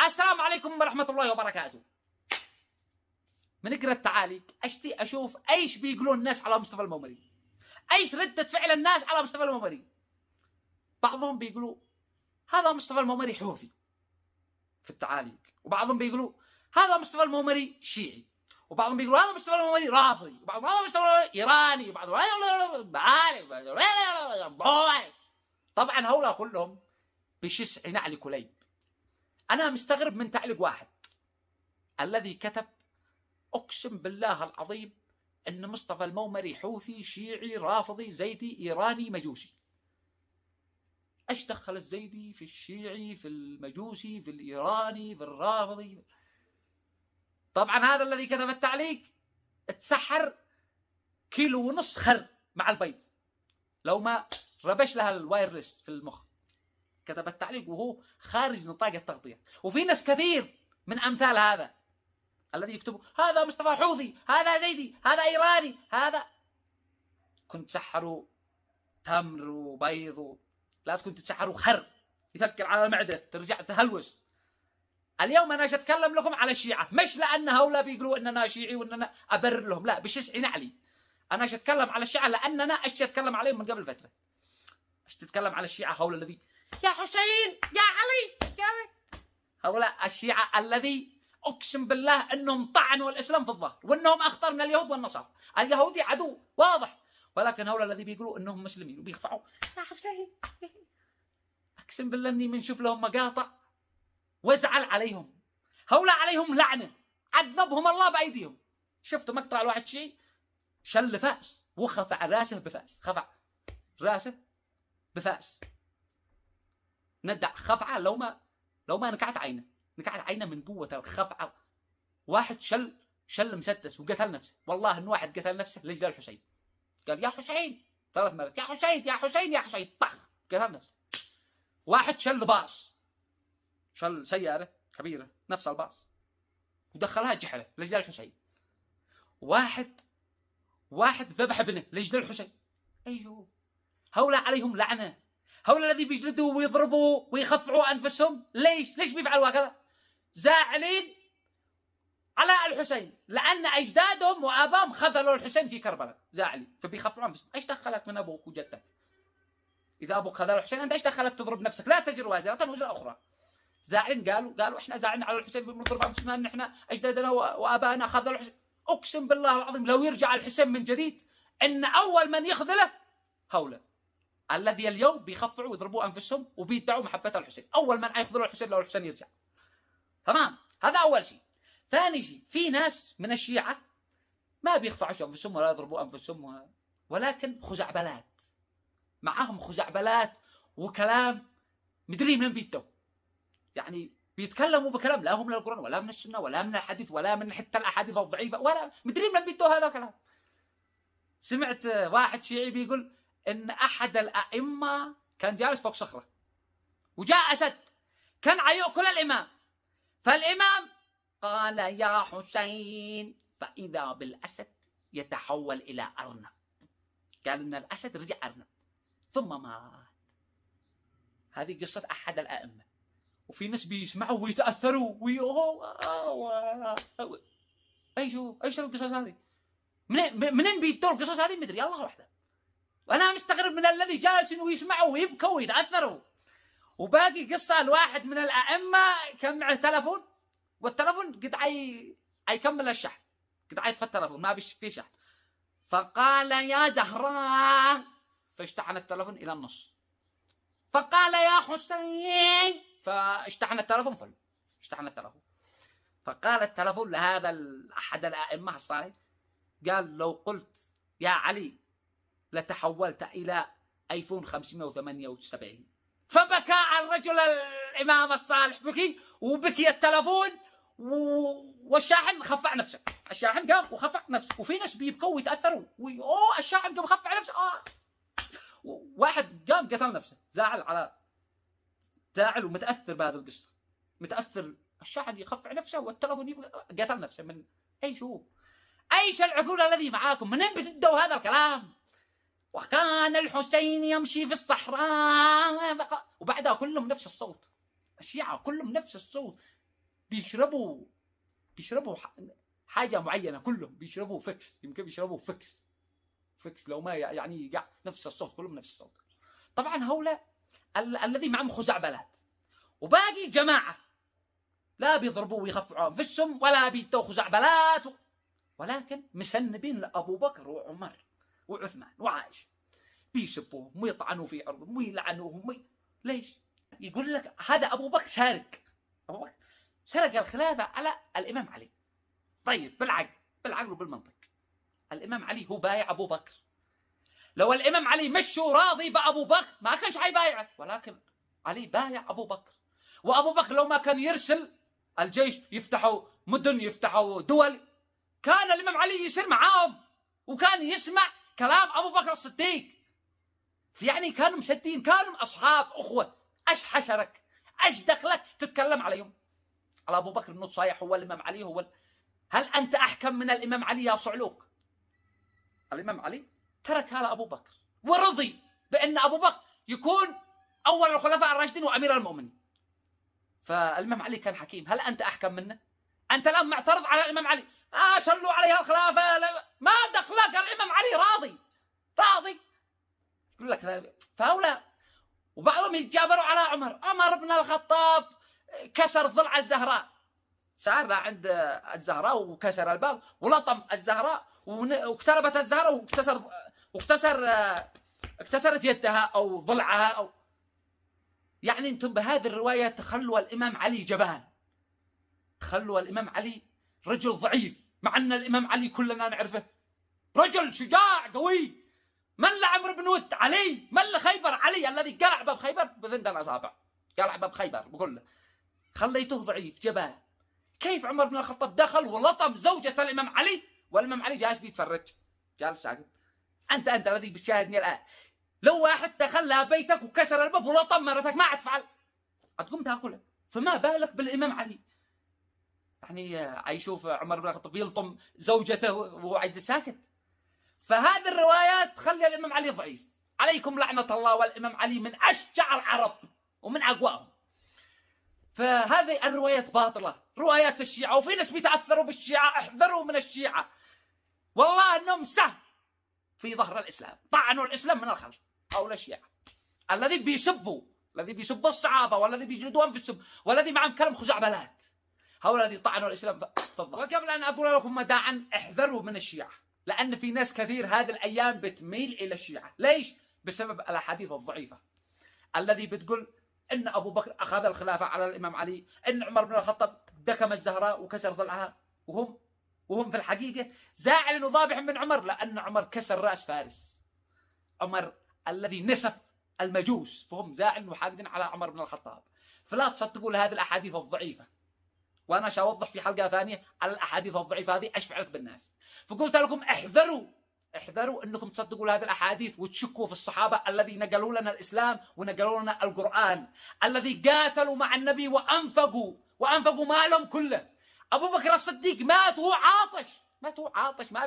السلام عليكم ورحمة الله وبركاته. بنقرا التعاليق اشوف ايش بيقولون الناس على مصطفى المومري، ايش ردة فعل الناس على مصطفى المومري. بعضهم بيقولوا هذا مصطفى المومري حوثي في التعاليق، وبعضهم بيقولوا هذا مصطفى المومري شيعي، وبعضهم بيقولوا هذا مصطفى المومري رافضي، وبعضهم هذا مصطفى المومري ايراني، وبعضهم طبعا هؤلاء كلهم بشسع نعل كليب. انا مستغرب من تعليق واحد الذي كتب اقسم بالله العظيم ان مصطفى المومري حوثي شيعي رافضي زيدي ايراني مجوسي. ايش دخل الزيدي في الشيعي في المجوسي في الايراني في الرافضي؟ طبعا هذا الذي كتب التعليق اتسحر كيلو ونص خر مع البيض لو ما ربش لها الوايرلس في المخ. كتب التعليق وهو خارج نطاق التغطية. وفي ناس كثير من امثال هذا الذي يكتبوا هذا مصطفى حوثي، هذا زيدي، هذا ايراني، هذا كنت تسحروا تمر وبيض لا تكون تتسحروا خر يثقل على المعده ترجع تهلوس. اليوم انا اتكلم لكم على الشيعه، مش لان هؤلاء بيقولوا اننا شيعي واننا ابرر لهم، لا بشسع نعلي. انا اتكلم على الشيعه لاننا اتكلم عليهم من قبل فتره. تتكلم على الشيعه هؤلاء الذي يا حسين يا علي يا علي. هؤلاء الشيعه الذي اقسم بالله انهم طعنوا الاسلام في الظهر وانهم اخطر من اليهود والنصارى. اليهودي عدو واضح، ولكن هؤلاء الذي بيقولوا انهم مسلمين وبيرفعوا يا حسين. اقسم بالله اني بنشوف لهم مقاطع وازعل عليهم. هؤلاء عليهم لعنه عذبهم الله بايديهم. شفتوا مقطع الواحد شيعي شل فاس وخفع راسه بفاس، خفع راسه بفاس، ندع خفعه لو ما نكعت عينه، نكعت عينه من قوه الخفعه. واحد شل مسدس وقتل نفسه. والله ان واحد قتل نفسه لاجل الحسين، قال يا حسين 3 مرات، يا حسين يا حسين يا حسين، طخ قتل نفسه. واحد شل باص، شل سياره كبيره نفس الباص ودخلها جحله لاجل الحسين. واحد ذبح ابنه لاجل الحسين. ايوه هؤلاء عليهم لعنه. هؤلاء الذي بيجلدوا ويضربوا ويخفعوا انفسهم ليش بيفعلوا هكذا؟ زاعلين على الحسين لان اجدادهم وابائهم خذلوا الحسين في كربلاء، زاعلين فبيخفعوا انفسهم. ايش دخلك من ابوك وجدك؟ اذا ابوك خذل الحسين انت ايش دخلك تضرب نفسك؟ لا تجر وازره وزر اخرى. زاعلين قالوا احنا زاعلين على الحسين بنضرب انفسنا ان احنا اجدادنا وابائنا خذلوا الحسين. اقسم بالله العظيم لو يرجع الحسين من جديد ان اول من يخذله هؤلاء الذي اليوم بيخفعوا ويضربوا انفسهم وبيدعوا محبه الحسين. اول من يخذلوا الحسين لو الحسين يرجع. تمام، هذا اول شيء. ثاني شيء، في ناس من الشيعه ما بيخفعوا انفسهم ولا يضربوا انفسهم ولكن خزعبلات، معهم خزعبلات وكلام مدري من بيتو. يعني بيتكلموا بكلام لا هو من القرآن ولا من السنه ولا من الحديث ولا من حتى الاحاديث الضعيفه ولا مدري من بيتو هذا الكلام. سمعت واحد شيعي بيقول ان احد الائمه كان جالس فوق صخره وجاء اسد كان ياكل الامام، فالامام قال يا حسين، فاذا بالاسد يتحول الى ارنب. قال ان الاسد رجع ارنب ثم مات. هذه قصه احد الائمه. وفي ناس بيسمعوا ويتاثروا ايش القصص هذه؟ منين بيدوا القصص هذه؟ مدري، الله وحده. وانا مستغرب من الذي جالسين ويسمعوا ويبكوا ويتاثروا. وباقي قصه الواحد من الائمه كان معه تلفون والتلفون قد يكمل الشحن، قد يطفى التلفون ما في شحن، فقال يا زهراء، فاشتحن التلفون الى النص، فقال يا حسين، فاشتحن التلفون فل اشتحن التلفون. فقال التلفون لهذا احد الائمه الصالح، قال لو قلت يا علي لتحولت الى ايفون 578. فبكى الرجل الامام الصالح، بكي التلفون والشاحن خفع نفسه. الشاحن قام وخفع نفسه. وفي ناس بيبكوا ويتاثروا الشاحن قام خفع نفسه. واحد قام قتل نفسه، زاعل ومتاثر بهذه القصه، متاثر. الشاحن يخفع نفسه والتلفون قتل نفسه. من ايش العقول الذي معاكم؟ منين بتدوا هذا الكلام؟ وكان الحسين يمشي في الصحراء، وبعدها كلهم نفس الصوت. الشيعة كلهم نفس الصوت، بيشربوا حاجة معينة، كلهم بيشربوا فكس، يمكن بيشربوا فكس لو ما يعني نفس الصوت، كلهم نفس الصوت. طبعا هؤلاء الذي معهم خزعبلات، وباقي جماعة لا بيضربوا ويخفعوا أنفسهم ولا بيدوا خزعبلات ولكن مسنبين لأبو بكر وعمر وعثمان وعائشة، بيسبوهم ويطعنوا في أرضهم ويلعنوهم. ليش؟ يقول لك هذا أبو بكر سارق، أبو بكر سرق الخلافة على الإمام علي. طيب بالعقل وبالمنطق، الإمام علي هو بايع أبو بكر. لو الإمام علي مش راضي بأبو بكر ما كانش حيبايعه، ولكن علي بايع أبو بكر. وأبو بكر لو ما كان يرسل الجيش يفتحوا مدن يفتحوا دول، كان الإمام علي يصير معاهم وكان يسمع كلام أبو بكر الصديق. يعني كانوا مسدين، كانوا أصحاب أخوة. أش حشرك؟ أش دخلك تتكلم عليهم؟ على أبو بكر إنه صايح هو الإمام علي هو هل أنت أحكم من الإمام علي يا صعلوك؟ الإمام علي تركها لأبو بكر ورضي بأن أبو بكر يكون أول الخلفاء الراشدين وأمير المؤمنين. فالإمام علي كان حكيم. هل أنت أحكم منه؟ أنت الآن معترض على الإمام علي، شلوا عليها الخلافة، ما دخلك، الإمام علي راضي. يقول لك فهؤلاء. وبعضهم يتجابروا على عمر بن الخطاب كسر ضلع الزهراء، سار عند الزهراء وكسر الباب ولطم الزهراء واقتربت الزهراء اكتسرت يدها أو ضلعها أو يعني أنتم بهذه الرواية تخلوا الإمام علي جبان، تخلوا الإمام علي رجل ضعيف، مع أن الإمام علي كلنا نعرفه رجل شجاع قوي. من لعمرو بن ود؟ علي. من لخيبر؟ علي الذي قلع باب خيبر بذند الأصابع، قلع باب خيبر. بقول له خليته ضعيف جبان. كيف عمر بن الخطاب دخل ولطم زوجة الإمام علي والإمام علي جالس بيتفرج، جالس ساكت؟ أنت الذي بتشاهدني الآن، لو واحد دخل لها بيتك وكسر الباب ولطم مرتك ما هتفعل؟ هتقوم تاكله، فما بالك بالإمام علي؟ يعني يشوف عمر بن الخطاب يلطم زوجته وهو عاد ساكت. فهذه الروايات تخلي الإمام علي ضعيف. عليكم لعنة الله، والإمام علي من أشجع العرب ومن أقواهم. فهذه الروايات باطلة، روايات الشيعة، وفي ناس بيتأثروا بالشيعة. احذروا من الشيعة، والله أنهم سهم في ظهر الإسلام، طعنوا الإسلام من الخلف. هؤلاء الشيعة الذي بيسبوا الصحابة والذي بيجلدوا أنفسهم والذي معهم كلام خزعبلات، هؤلاء الذي طعنوا الإسلام في الظهر. وقبل أن أقول لكم مداعا، احذروا من الشيعة، لأن في ناس كثير هذه الأيام بتميل إلى الشيعة. ليش؟ بسبب الأحاديث الضعيفة الذي بتقول إن أبو بكر أخذ الخلافة على الإمام علي، إن عمر بن الخطاب دكم الزهراء وكسر ضلعها، وهم في الحقيقة زاعل وضابح من عمر، لأن عمر كسر رأس فارس، عمر الذي نسف المجوس، فهم زاعل وحاقدين على عمر بن الخطاب. فلا تصدقوا لهذه الأحاديث الضعيفة، وأنا سأوضح في حلقة ثانية على الأحاديث الضعيفة هذه ايش فعلت بالناس. فقلت لكم احذروا انكم تصدقوا هذه الاحاديث وتشكوا في الصحابه الذي نقلوا لنا الاسلام ونقلوا لنا القران، الذي قاتلوا مع النبي وانفقوا مالهم كله. ابو بكر الصديق مات وهو عاطش، ما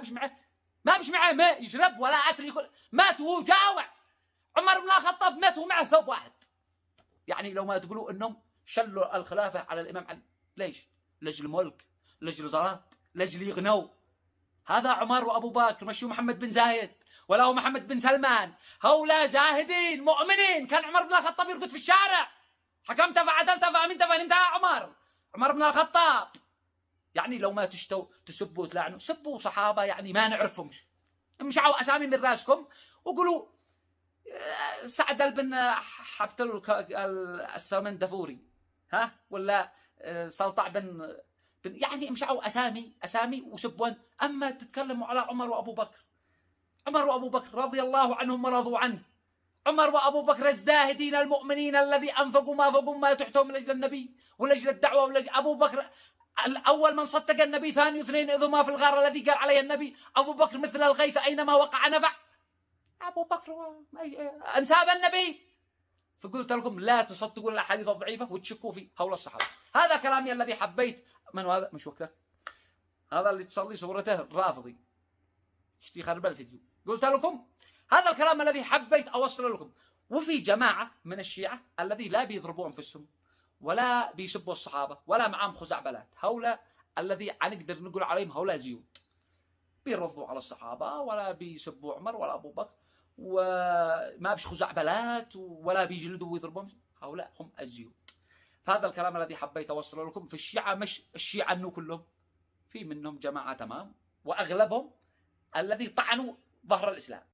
بيش معه ماء يشرب ولا اكل ياكل، مات وهو جاوع. عمر بن الخطاب مات ومعه ثوب واحد. يعني لو ما تقولوا انهم شلوا الخلافه على الامام علي، ليش؟ لاجل الملك، لاجل زرات، لاجل يغنوا. هذا عمر وابو بكر مشوا محمد بن زايد ولا هو محمد بن سلمان، هؤلاء زاهدين مؤمنين. كان عمر بن الخطاب يرقد في الشارع، حكمت فعدلت فامنت فنمت عمر بن الخطاب. يعني لو ما تشتوا تسبوا وتلعنوا، سبوا صحابه يعني ما نعرفهمش، امشعوا اسامي من راسكم وقولوا سعد بن حفتل السمندفوري، ولا سلطع بن يعني امشعوا اسامي وسبوا. اما تتكلموا على عمر وابو بكر رضي الله عنهم ورضوا عنه. عمر وابو بكر الزاهدين المؤمنين الذي انفقوا ما تحتهم لاجل النبي ولاجل الدعوه ولأجل ابو بكر الاول من صدق النبي، ثاني اثنين اذ ما في الغار الذي قال عليه النبي. ابو بكر مثل الغيث اينما وقع نفع. ابو بكر انساب النبي. فقلت لكم لا تصدقوا الاحاديث الضعيفه وتشكوا في هؤلاء الصحابه. هذا كلامي الذي حبيت. من هذا؟ مش وقته. هذا اللي تصلي صورته الرافضي اشتي خرب الفيديو. قلت لكم هذا الكلام الذي حبيت اوصل لكم. وفي جماعه من الشيعه الذي لا بيضربوا انفسهم ولا بيسبوا الصحابة ولا معهم خزعبلات. هؤلاء الذي نقدر نقول عليهم هؤلاء زيود، بيرضوا على الصحابة ولا بيسبوا عمر ولا أبو بكر، وما بيش خزعبلات ولا بيجلدوا ويضربون. هؤلاء هم الزيود. فهذا الكلام الذي حبيت أوصله لكم. في الشيعة مش الشيعة أنه كلهم، في منهم جماعة تمام، وأغلبهم الذي طعنوا ظهر الإسلام.